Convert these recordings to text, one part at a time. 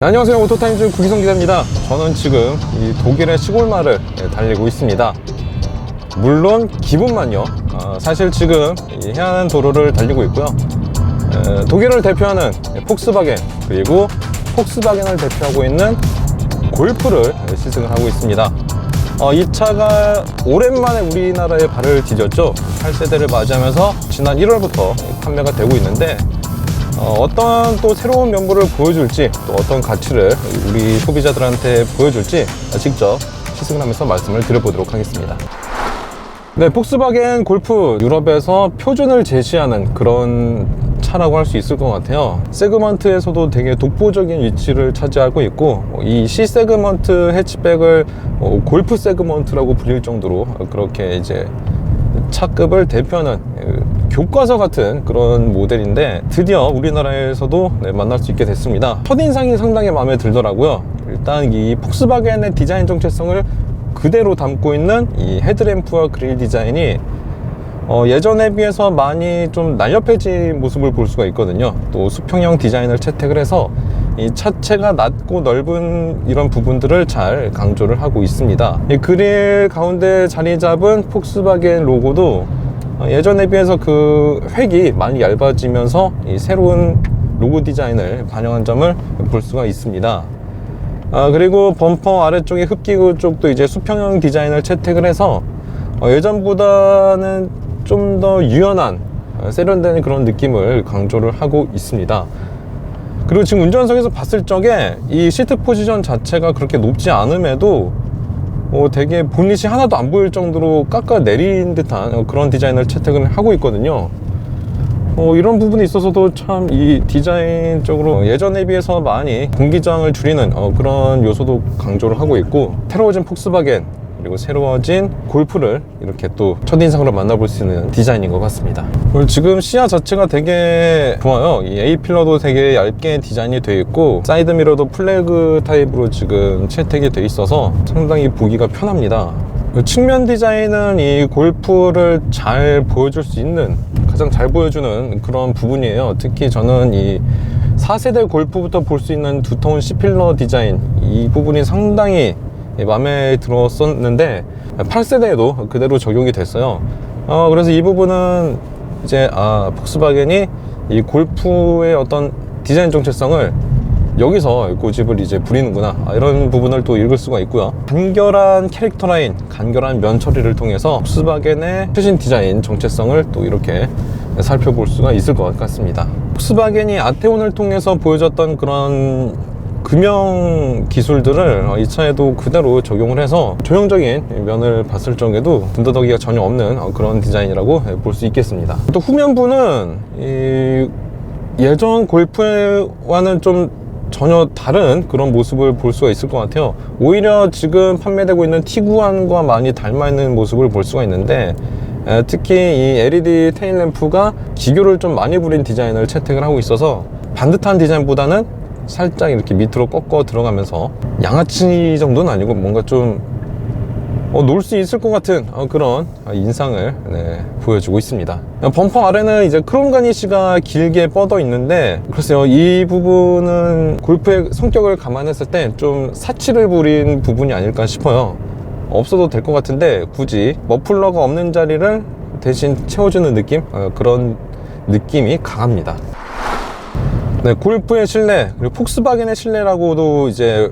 안녕하세요, 오토타임즈 구기성 기자입니다. 저는 지금 이 독일의 시골 마을을 달리고 있습니다. 물론 기분만요. 사실 지금 이 해안 도로를 달리고 있고요. 독일을 대표하는 폭스바겐, 그리고 폭스바겐을 대표하고 있는 골프를 시승을 하고 있습니다. 이 차가 오랜만에 우리나라에 발을 디뎠죠. 8세대를 맞이하면서 지난 1월부터 판매가 되고 있는데, 어떤 또 새로운 면모를 보여줄지, 또 어떤 가치를 우리 소비자들한테 보여줄지 직접 시승을 하면서 말씀을 드려보도록 하겠습니다. 네, 폭스바겐 골프, 유럽에서 표준을 제시하는 그런 차라고 할 수 있을 것 같아요. 세그먼트에서도 되게 독보적인 위치를 차지하고 있고, 이 C 세그먼트 해치백을 골프 세그먼트라고 불릴 정도로 그렇게 이제 차급을 대표하는 교과서 같은 그런 모델인데, 드디어 우리나라에서도 만날 수 있게 됐습니다. 첫인상이 상당히 마음에 들더라고요. 일단 이 폭스바겐의 디자인 정체성을 그대로 담고 있는 이 헤드램프와 그릴 디자인이 예전에 비해서 많이 좀 날렵해진 모습을 볼 수가 있거든요. 또 수평형 디자인을 채택을 해서 이 차체가 낮고 넓은 이런 부분들을 잘 강조를 하고 있습니다. 이 그릴 가운데 자리 잡은 폭스바겐 로고도 예전에 비해서 그 획이 많이 얇아지면서 이 새로운 로고 디자인을 반영한 점을 볼 수가 있습니다. 그리고 범퍼 아래쪽에 흡기구 쪽도 이제 수평형 디자인을 채택을 해서 예전보다는 좀 더 유연한, 세련된 그런 느낌을 강조를 하고 있습니다. 그리고 지금 운전석에서 봤을 적에 이 시트 포지션 자체가 그렇게 높지 않음에도 되게 본닛이 하나도 안 보일 정도로 깎아 내린 듯한 그런 디자인을 채택을 하고 있거든요. 이런 부분이 있어서도 참 이 디자인적으로 예전에 비해서 많이 공기저항을 줄이는 그런 요소도 강조를 하고 있고, 새로워진 폭스바겐 그리고 새로워진 골프를 이렇게 또 첫인상으로 만나볼 수 있는 디자인인 것 같습니다. 그리고 지금 시야 자체가 되게 좋아요. 이 A필러도 되게 얇게 디자인이 되어 있고, 사이드미러도 플래그 타입으로 지금 채택이 되어 있어서 상당히 보기가 편합니다. 측면 디자인은 이 골프를 잘 보여줄 수 있는, 가장 잘 보여주는 그런 부분이에요. 특히 저는 이 4세대 골프부터 볼 수 있는 두터운 C필러 디자인, 이 부분이 상당히 마음에 들었었는데 8세대에도 그대로 적용이 됐어요. 그래서 이 부분은 이제 폭스바겐이 이 골프의 어떤 디자인 정체성을 여기서 고집을 이제 부리는구나, 이런 부분을 또 읽을 수가 있고요. 간결한 캐릭터 라인, 간결한 면 처리를 통해서 폭스바겐의 최신 디자인 정체성을 또 이렇게 살펴볼 수가 있을 것 같습니다. 폭스바겐이 아테온을 통해서 보여줬던 그런 금형 기술들을 이 차에도 그대로 적용을 해서 조형적인 면을 봤을 적에도 군더더기가 전혀 없는 그런 디자인이라고 볼 수 있겠습니다. 또 후면부는 이 예전 골프와는 좀 전혀 다른 그런 모습을 볼 수가 있을 것 같아요. 오히려 지금 판매되고 있는 T91과 많이 닮아있는 모습을 볼 수가 있는데, 특히 이 LED 테일램프가 기교를 좀 많이 부린 디자인을 채택을 하고 있어서 반듯한 디자인보다는 살짝 이렇게 밑으로 꺾어 들어가면서, 양아치 정도는 아니고 뭔가 좀 놀 수 있을 것 같은 그런 인상을 보여주고 있습니다. 범퍼 아래는 이제 크롬 가니쉬가 길게 뻗어 있는데, 글쎄요, 이 부분은 골프의 성격을 감안했을 때 좀 사치를 부린 부분이 아닐까 싶어요. 없어도 될 것 같은데 굳이 머플러가 없는 자리를 대신 채워주는 느낌, 그런 느낌이 강합니다. 네, 골프의 실내, 그리고 폭스바겐의 실내라고도 이제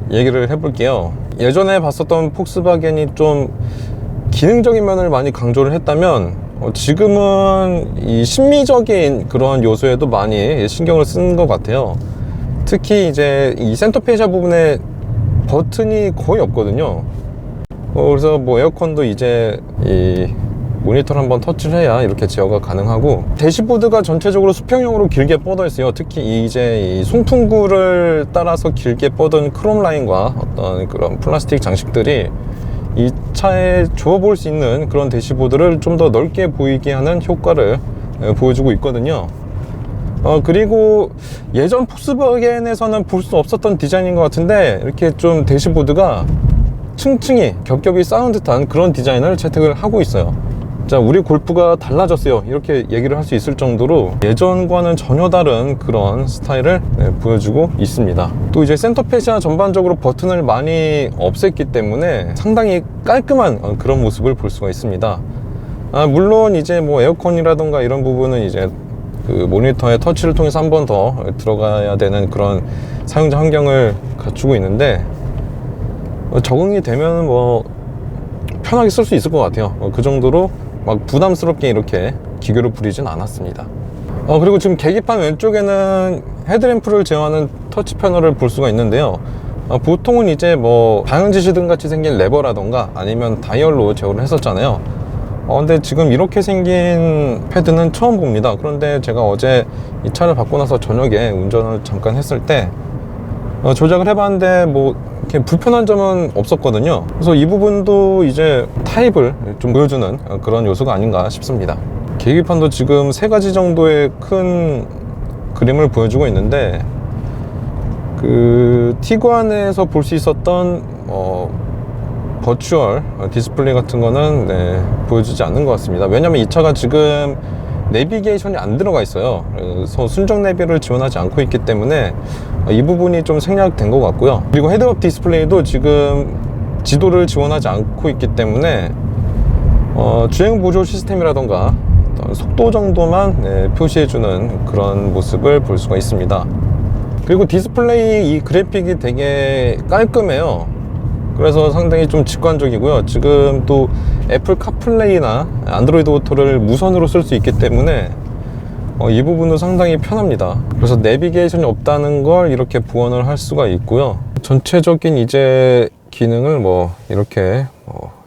얘기를 해볼게요. 예전에 봤었던 폭스바겐이 좀 기능적인 면을 많이 강조를 했다면, 지금은 이 심미적인 그런 요소에도 많이 신경을 쓴 것 같아요. 특히 이제 이 센터페시아 부분에 버튼이 거의 없거든요. 그래서 뭐 에어컨도 이제 이 모니터를 한번 터치를 해야 이렇게 제어가 가능하고, 대시보드가 전체적으로 수평형으로 길게 뻗어 있어요. 특히 이제 이 송풍구를 따라서 길게 뻗은 크롬 라인과 어떤 그런 플라스틱 장식들이 이 차에 줘볼 수 있는 그런 대시보드를 좀 더 넓게 보이게 하는 효과를 보여주고 있거든요. 그리고 예전 폭스바겐에서는 볼 수 없었던 디자인인 것 같은데, 이렇게 좀 대시보드가 층층이 겹겹이 쌓은 듯한 그런 디자인을 채택을 하고 있어요. 자, 우리 골프가 달라졌어요, 이렇게 얘기를 할 수 있을 정도로 예전과는 전혀 다른 그런 스타일을 보여주고 있습니다. 또 이제 센터 패시아 전반적으로 버튼을 많이 없앴기 때문에 상당히 깔끔한 그런 모습을 볼 수가 있습니다. 물론 이제 뭐 에어컨이라던가 이런 부분은 이제 그 모니터의 터치를 통해서 한 번 더 들어가야 되는 그런 사용자 환경을 갖추고 있는데, 적응이 되면 뭐 편하게 쓸 수 있을 것 같아요. 그 정도로 막 부담스럽게 이렇게 기교를 부리진 않았습니다. 그리고 지금 계기판 왼쪽에는 헤드램프를 제어하는 터치 패널을 볼 수가 있는데요. 보통은 이제 뭐 방향 지시등 같이 생긴 레버라던가 아니면 다이얼로 제어를 했었잖아요. 근데 지금 이렇게 생긴 패드는 처음 봅니다. 그런데 제가 어제 이 차를 받고 나서 저녁에 운전을 잠깐 했을 때 조작을 해봤는데 뭐 이렇게 불편한 점은 없었거든요. 그래서 이 부분도 이제 타입을 좀 보여주는 그런 요소가 아닌가 싶습니다. 계기판도 지금 3가지 정도의 큰 그림을 보여주고 있는데, 그 티구안에서 볼 수 있었던 버추얼 디스플레이 같은 거는 보여주지 않는 것 같습니다. 왜냐면 이 차가 지금 내비게이션이 안 들어가 있어요. 그래서 순정 내비를 지원하지 않고 있기 때문에 이 부분이 좀 생략된 것 같고요. 그리고 헤드업 디스플레이도 지금 지도를 지원하지 않고 있기 때문에 주행 보조 시스템이라던가 속도 정도만 표시해주는 그런 모습을 볼 수가 있습니다. 그리고 디스플레이 이 그래픽이 되게 깔끔해요. 그래서 상당히 좀 직관적이고요. 지금 또 애플 카플레이나 안드로이드 오토를 무선으로 쓸 수 있기 때문에 이 부분도 상당히 편합니다. 그래서 내비게이션이 없다는 걸 이렇게 보완을 할 수가 있고요. 전체적인 이제 기능을 뭐 이렇게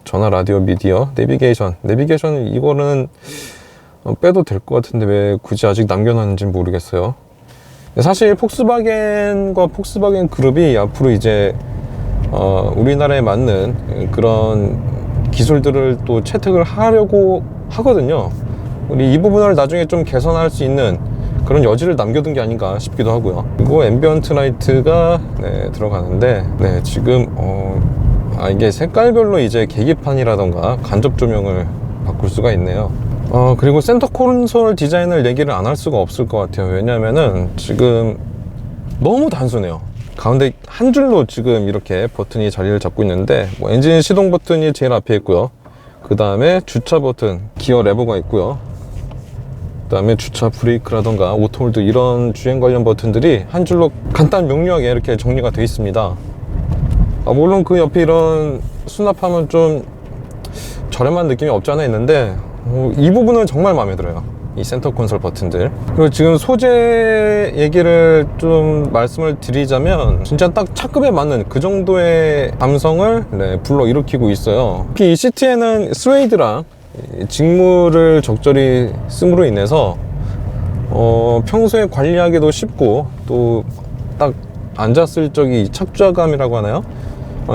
전화, 라디오, 미디어, 내비게이션 이거는 빼도 될 것 같은데 왜 굳이 아직 남겨놨는지 모르겠어요. 사실 폭스바겐과 폭스바겐 그룹이 앞으로 이제 우리나라에 맞는 그런 기술들을 또 채택을 하려고 하거든요. 우리 이 부분을 나중에 좀 개선할 수 있는 그런 여지를 남겨둔 게 아닌가 싶기도 하고요. 그리고 앰비언트 라이트가 들어가는데 지금 이게 색깔별로 이제 계기판이라던가 간접 조명을 바꿀 수가 있네요. 그리고 센터 콘솔 디자인을 얘기를 안 할 수가 없을 것 같아요. 왜냐면은 지금 너무 단순해요. 가운데 한 줄로 지금 이렇게 버튼이 자리를 잡고 있는데, 뭐 엔진 시동 버튼이 제일 앞에 있고요. 그 다음에 주차 버튼, 기어 레버가 있고요. 그 다음에 주차 브레이크라던가 오토홀드 이런 주행 관련 버튼들이 한 줄로 간단 명료하게 이렇게 정리가 되어 있습니다. 물론 그 옆에 이런 수납하면 좀 저렴한 느낌이 없지 않아 있는데 이 부분은 정말 마음에 들어요. 이 센터 콘솔 버튼들. 그리고 지금 소재 얘기를 좀 말씀을 드리자면 진짜 딱 차급에 맞는 그 정도의 감성을 불러일으키고 있어요. 특히 이 시트에는 스웨이드랑 직물을 적절히 씀으로 인해서 평소에 관리하기도 쉽고 또 딱 앉았을 적이 착좌감이라고 하나요?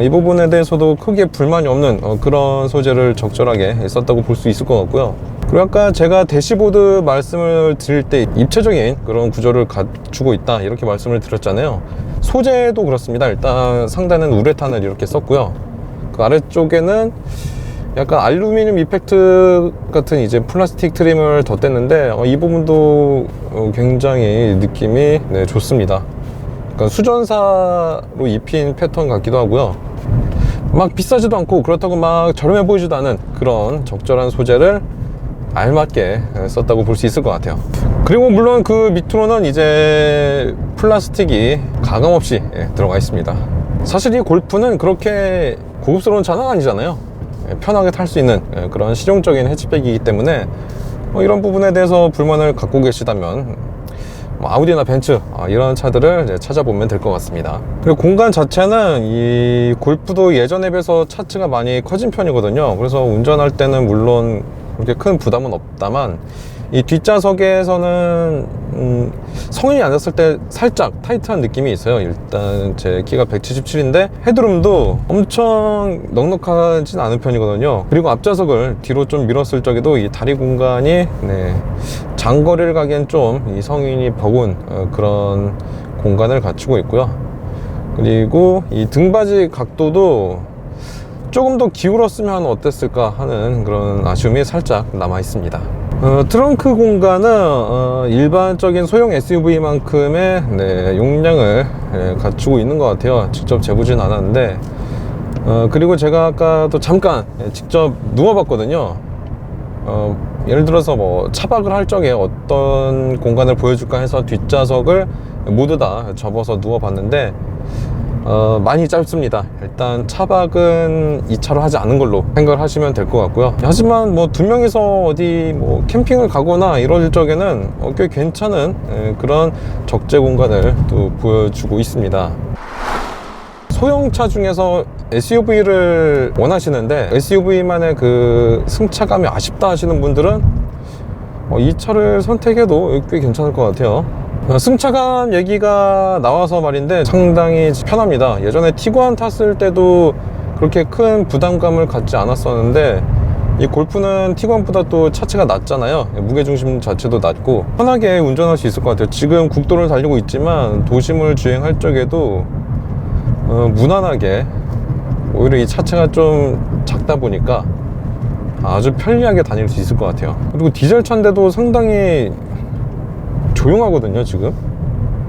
이 부분에 대해서도 크게 불만이 없는 그런 소재를 적절하게 썼다고 볼 수 있을 것 같고요. 그리고 아까 제가 대시보드 말씀을 드릴 때 입체적인 그런 구조를 갖추고 있다 이렇게 말씀을 드렸잖아요. 소재도 그렇습니다. 일단 상단은 우레탄을 이렇게 썼고요. 그 아래쪽에는 약간 알루미늄 이펙트 같은 이제 플라스틱 트림을 덧댔는데 이 부분도 굉장히 느낌이 좋습니다. 약간 수전사로 입힌 패턴 같기도 하고요. 막 비싸지도 않고 그렇다고 막 저렴해 보이지도 않은 그런 적절한 소재를 알맞게 썼다고 볼 수 있을 것 같아요. 그리고 물론 그 밑으로는 이제 플라스틱이 가감없이 들어가 있습니다. 사실 이 골프는 그렇게 고급스러운 차는 아니잖아요. 편하게 탈 수 있는 그런 실용적인 해치백이기 때문에 이런 부분에 대해서 불만을 갖고 계시다면 아우디나 벤츠 이런 차들을 이제 찾아보면 될 것 같습니다. 그리고 공간 자체는 이 골프도 예전에 비해서 차체가 많이 커진 편이거든요. 그래서 운전할 때는 물론 그렇게 큰 부담은 없다만 이 뒷좌석에서는 성인이 앉았을 때 살짝 타이트한 느낌이 있어요. 일단 제 키가 177인데 헤드룸도 엄청 넉넉하진 않은 편이거든요. 그리고 앞좌석을 뒤로 좀 밀었을 적에도 이 다리 공간이 장거리를 가기엔 좀 이 성인이 버거운 그런 공간을 갖추고 있고요. 그리고 이 등받이 각도도 조금 더 기울었으면 어땠을까 하는 그런 아쉬움이 살짝 남아 있습니다. 트렁크 공간은 일반적인 소형 SUV만큼의 용량을 갖추고 있는 것 같아요. 직접 재보진 않았는데, 그리고 제가 아까도 잠깐 직접 누워봤거든요. 예를 들어서 뭐 차박을 할 적에 어떤 공간을 보여줄까 해서 뒷좌석을 모두 다 접어서 누워봤는데, 많이 짧습니다. 일단 차박은 2차로 하지 않은 걸로 생각을 하시면 될 것 같고요. 하지만 뭐 2명이서 어디 뭐 캠핑을 가거나 이럴 적에는 꽤 괜찮은 그런 적재 공간을 또 보여주고 있습니다. 소형차 중에서 SUV를 원하시는데 SUV만의 그 승차감이 아쉽다 하시는 분들은 이 차를 선택해도 꽤 괜찮을 것 같아요. 승차감 얘기가 나와서 말인데 상당히 편합니다. 예전에 티구안 탔을 때도 그렇게 큰 부담감을 갖지 않았었는데, 이 골프는 티구안보다 또 차체가 낮잖아요. 무게중심 자체도 낮고 편하게 운전할 수 있을 것 같아요. 지금 국도를 달리고 있지만 도심을 주행할 적에도 무난하게, 오히려 이 차체가 좀 작다 보니까 아주 편리하게 다닐 수 있을 것 같아요. 그리고 디젤 차인데도 상당히 조용하거든요. 지금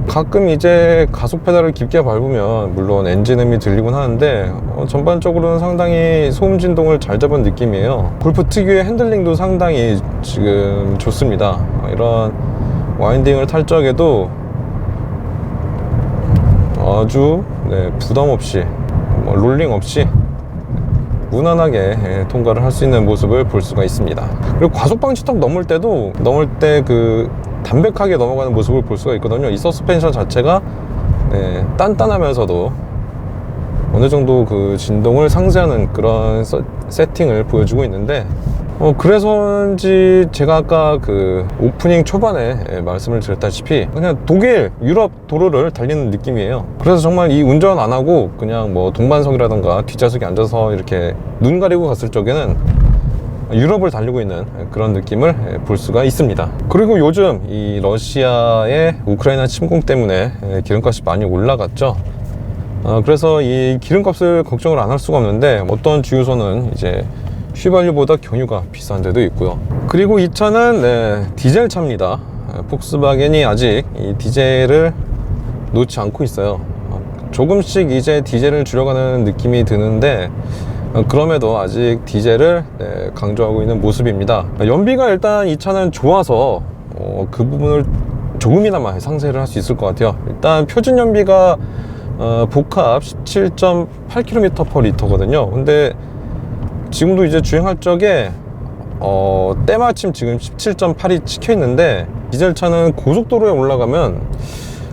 가끔 이제 가속 페달을 깊게 밟으면 물론 엔진음이 들리곤 하는데 전반적으로는 상당히 소음 진동을 잘 잡은 느낌이에요. 골프 특유의 핸들링도 상당히 지금 좋습니다. 이런 와인딩을 탈 적에도 아주 부담 없이, 롤링 없이 무난하게 통과를 할 수 있는 모습을 볼 수가 있습니다. 그리고 과속 방지턱 넘을 때 그 담백하게 넘어가는 모습을 볼 수가 있거든요. 이 서스펜션 자체가 단단하면서도 어느 정도 그 진동을 상쇄하는 그런 세팅을 보여주고 있는데, 그래서인지 제가 아까 그 오프닝 초반에 말씀을 드렸다시피 그냥 독일, 유럽 도로를 달리는 느낌이에요. 그래서 정말 이 운전 안 하고 그냥 뭐 동반석이라던가 뒷좌석에 앉아서 이렇게 눈 가리고 갔을 적에는 유럽을 달리고 있는 그런 느낌을 볼 수가 있습니다. 그리고 요즘 이 러시아의 우크라이나 침공 때문에 기름값이 많이 올라갔죠. 그래서 이 기름값을 걱정을 안 할 수가 없는데, 어떤 주유소는 이제 휘발유보다 경유가 비싼 데도 있고요. 그리고 이 차는 디젤 차입니다. 폭스바겐이 아직 이 디젤을 놓지 않고 있어요. 조금씩 이제 디젤을 줄여가는 느낌이 드는데, 그럼에도 아직 디젤을 강조하고 있는 모습입니다. 연비가 일단 이 차는 좋아서 그 부분을 조금이나마 상쇄를 할 수 있을 것 같아요. 일단 표준 연비가 복합 17.8km/L 거든요. 근데 지금도 이제 주행할 적에 때마침 지금 17.8이 찍혀 있는데, 디젤 차는 고속도로에 올라가면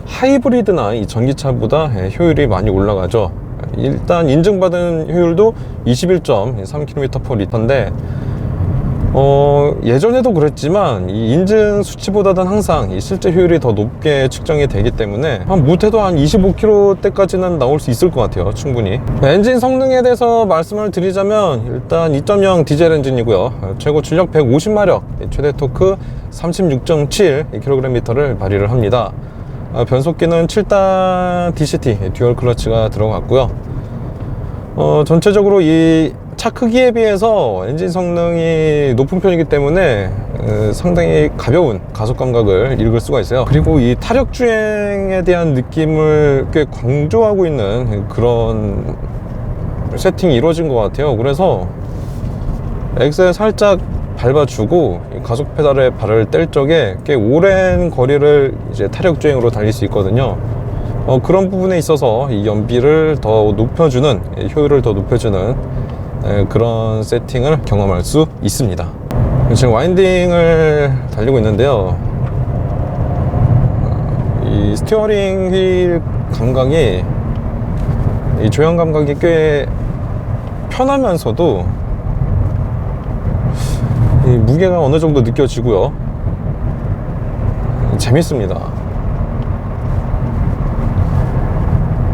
하이브리드나 이 전기차보다 효율이 많이 올라가죠. 일단 인증받은 효율도 21.3km/L인데 예전에도 그랬지만 이 인증 수치보다는 항상 이 실제 효율이 더 높게 측정이 되기 때문에 못해도 한 25km대까지는 나올 수 있을 것 같아요. 충분히. 엔진 성능에 대해서 말씀을 드리자면, 일단 2.0 디젤 엔진이고요. 최고 출력 150마력, 최대 토크 36.7kgm를 발휘를 합니다. 변속기는 7단 DCT 듀얼 클러치가 들어갔고요. 전체적으로 이 차 크기에 비해서 엔진 성능이 높은 편이기 때문에 상당히 가벼운 가속 감각을 읽을 수가 있어요. 그리고 이 타력 주행에 대한 느낌을 꽤 강조하고 있는 그런 세팅이 이루어진 것 같아요. 그래서 엑셀 살짝 밟아주고 가속 페달에 발을 뗄 적에 꽤 오랜 거리를 이제 타력 주행으로 달릴 수 있거든요. 그런 부분에 있어서 이 연비를 더 높여주는, 효율을 더 높여주는 그런 세팅을 경험할 수 있습니다. 지금 와인딩을 달리고 있는데요. 이 스티어링 휠 감각이, 이 조향 감각이 꽤 편하면서도 이 무게가 어느 정도 느껴지고요. 재밌습니다.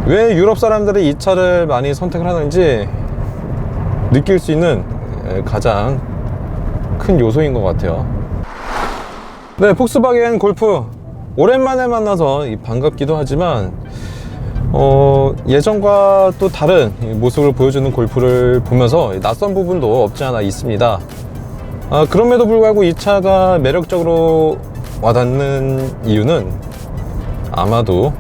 왜 유럽 사람들이 이 차를 많이 선택을 하는지 느낄 수 있는 가장 큰 요소인 것 같아요. 네, 폭스바겐 골프 오랜만에 만나서 반갑기도 하지만 예전과 또 다른 모습을 보여주는 골프를 보면서 낯선 부분도 없지 않아 있습니다. 그럼에도 불구하고 이 차가 매력적으로 와닿는 이유는 아마도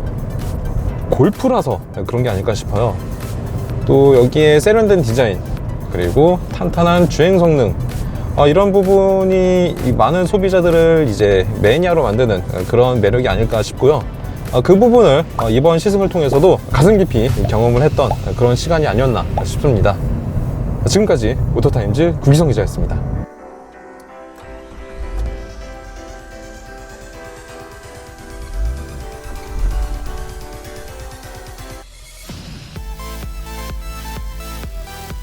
골프라서 그런 게 아닐까 싶어요. 또 여기에 세련된 디자인, 그리고 탄탄한 주행 성능, 이런 부분이 많은 소비자들을 이제 매니아로 만드는 그런 매력이 아닐까 싶고요. 그 부분을 이번 시승을 통해서도 가슴 깊이 경험을 했던 그런 시간이 아니었나 싶습니다. 지금까지 오토타임즈 구기성 기자였습니다.